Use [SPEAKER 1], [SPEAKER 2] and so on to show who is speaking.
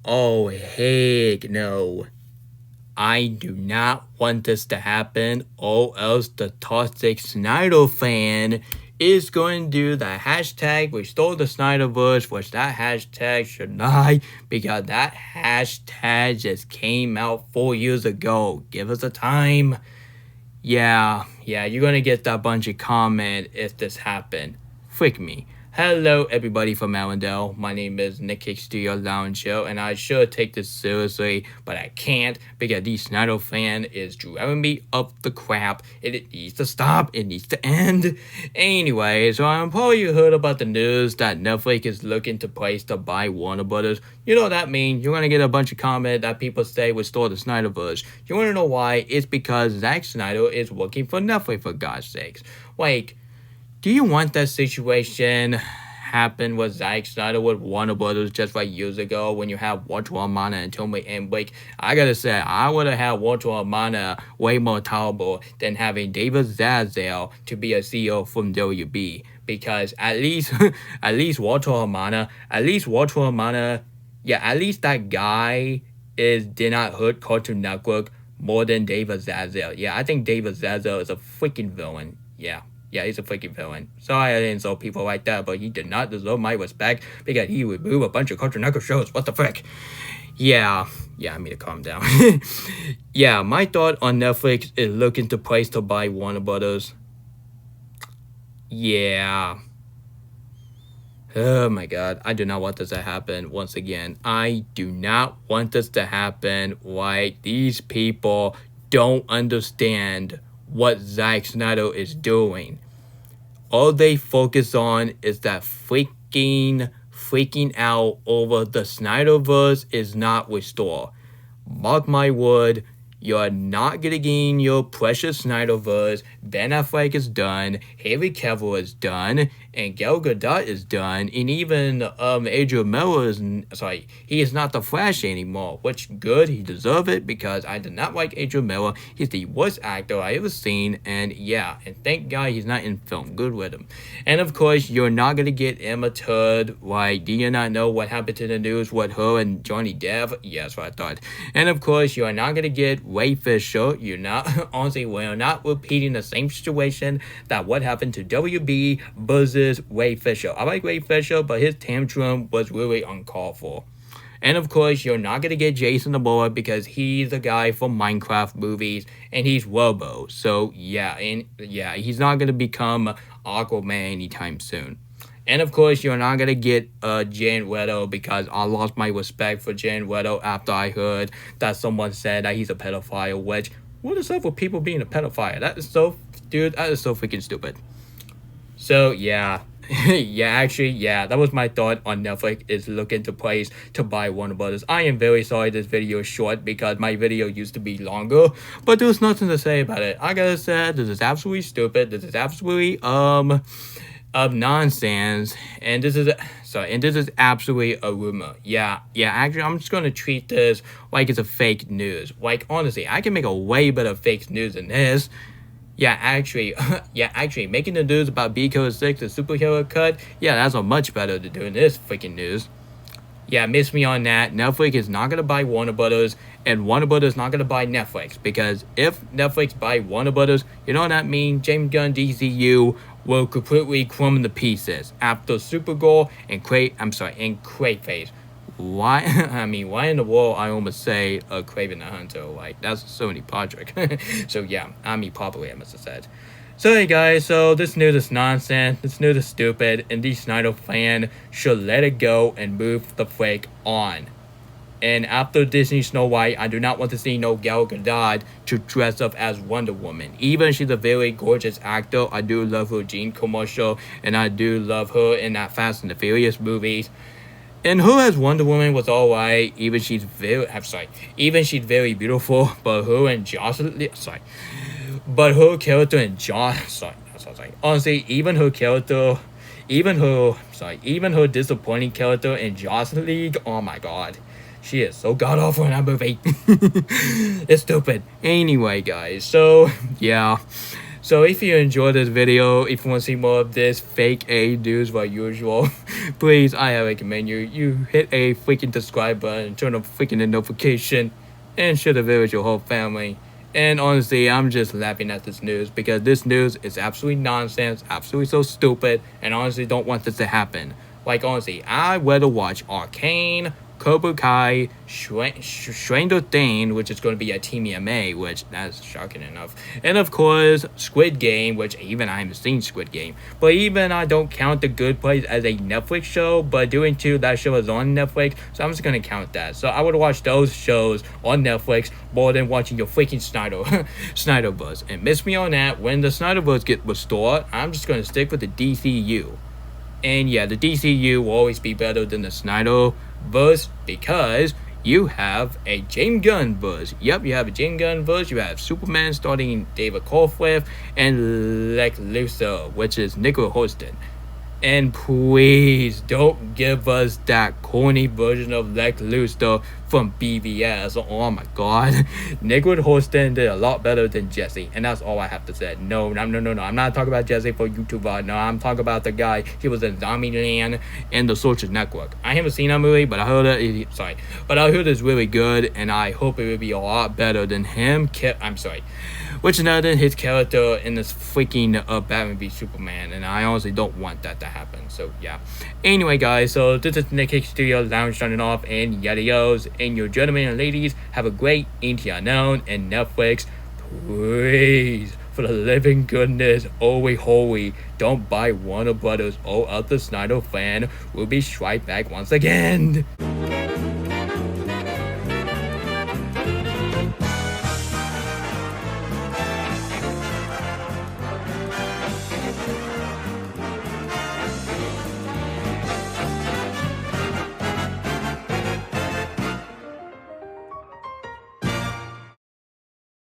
[SPEAKER 1] Oh, heck no. I do not want this to happen, or else the toxic Snyder fan is going to do the hashtag restore the Snyderverse, which that hashtag should not, because that hashtag just came out 4 years ago. Give us a time. Yeah, you're gonna get that bunch of comment if this happened. Freak me. Hello, everybody from Allendale. My name is Nick Studio Lounge Show, and I should take this seriously, but I can't because the Snyder fan is driving me up the crap. It needs to stop. It needs to end. Anyway, so I'm probably heard about the news that Netflix is looking to place to buy Warner Brothers. You know what that means? You're gonna get a bunch of comment that people say restore the Snyderverse. You wanna know why? It's because Zack Snyder is working for Netflix, for God's sakes. Like, do you want that situation happen with Zack Snyder with Warner Brothers just like years ago when you have Walter Amana and Tommy and Blake? I gotta say, I would have had Walter Amana way more tolerable than having David Zazel to be a CEO from WB, because at least at least Walter Amana, yeah, at least that guy did not hurt Cartoon Network more than David Zazel. Yeah, I think David Zazel is a freaking villain. Yeah, he's a freaking villain. Sorry I didn't insult people like that, but he did not deserve my respect because he would move a bunch of Cartoon Network shows. What the frick? Yeah, I need to calm down. Yeah, my thought on Netflix is looking to place to buy Warner Brothers. Yeah. Oh my god, I do not want this to happen once again. I do not want this to happen. Like, these people don't understand what Zack Snyder is doing. All they focus on is that freaking out over the Snyderverse is not restored. Mark my word, you're not gonna gain your precious Snyderverse. Ben Affleck is done, Henry Cavill is done, and Gal Gadot is done, and even Adrian Miller is he is not the Flash anymore. Which good, he deserves it because I did not like Adrian Miller. He's the worst actor I ever seen, and yeah, and thank God he's not in film. Good with him. And of course, you're not gonna get Emma Tudd. Why, do you not know what happened to the news with her and Johnny Depp? Yeah, that's what I thought. And of course, you are not gonna get Ray Fisher. You're not honestly, we're not repeating the same situation that what happened to WB versus Ray Fisher. I like Ray Fisher, but his tantrum was really uncalled for. And of course, you're not gonna get Jason Momoa because he's the guy from Minecraft movies and he's Robo. So yeah, he's not gonna become Aquaman anytime soon. And of course, you're not gonna get Jared Leto because I lost my respect for Jared Leto after I heard that someone said that he's a pedophile. Which, what is up with people being a pedophile? That is so freaking stupid. So yeah, that was my thought on Netflix is looking to place to buy Warner Brothers. I am very sorry this video is short because my video used to be longer, but there's nothing to say about it. I gotta say, this is absolutely stupid. This is absolutely of nonsense, and this is absolutely a rumor. Yeah, actually, I'm just gonna treat this like it's a fake news. Like, honestly, I can make a way better fake news than this. Yeah, actually, making the news about Code 6, the superhero cut, yeah, that's a much better than doing this freaking news. Yeah, miss me on that. Netflix is not going to buy Warner Brothers, and Warner Brothers is not going to buy Netflix, because if Netflix buy Warner Brothers, you know what that means? James Gunn DCU will completely crumble to pieces after Supergirl and Crayface. Why? I mean, why in the world I almost say Craven the Hunter? Like, that's a Sony project. So yeah, I mean, probably I must have said. So hey guys, so this news is nonsense, this news is stupid, and these Snyder fans should let it go and move the freak on. And after Disney Snow White, I do not want to see no Gal Gadot to dress up as Wonder Woman. Even she's a very gorgeous actor, I do love her Jean commercial, and I do love her in that Fast and the Furious movies. And her as Wonder Woman was alright, even she's very beautiful, but her and Jocelyn, but her character in honestly, even her disappointing character in Jocelyn League, oh my god. She is so god awful in that movie. It's stupid. Anyway, guys, so yeah. So if you enjoyed this video, if you want to see more of this fake A news like usual, please, I recommend you hit a freaking subscribe button, turn on freaking the notification, and share the video with your whole family. And honestly, I'm just laughing at this news because this news is absolutely nonsense, absolutely so stupid, and honestly don't want this to happen. Like honestly, I'd rather watch Arcane, Cobra Kai, Stranger Things, which is going to be a Team EMA, which that's shocking enough. And of course, Squid Game, which even I haven't seen Squid Game. But even I don't count The Good Place as a Netflix show, but doing too, that show is on Netflix, so I'm just going to count that. So I would watch those shows on Netflix more than watching your freaking Snyderverse. And miss me on that, when the Snyderverse get restored, I'm just going to stick with the DCU. And yeah, the DCU will always be better than the Snyderverse because you have a James Gunn verse. Yep, you have a James Gunn verse. You have Superman starting David Cornwell and Lex Luthor, which is Nicholas Houston. And please don't give us that corny version of Lex Luthor from BVS. Oh my god. Nicholas Houston did a lot better than Jesse. And that's all I have to say. No. I'm not talking about Jesse for YouTube. No, I'm talking about the guy. He was in Zombieland and the Social Network. I haven't seen that movie, but I heard it's really good. And I hope it will be a lot better than him. Which is another than his character in this freaking Batman v Superman, and I honestly don't want that to happen. So yeah. Anyway, guys, so this is Nick Hicks Studio Lounge signing off, and yadios, and your gentlemen and ladies have a great Into the Unknown and Netflix. Please, for the living goodness, holy, don't buy Warner Brothers or other Snyder fan. We'll be right back once again.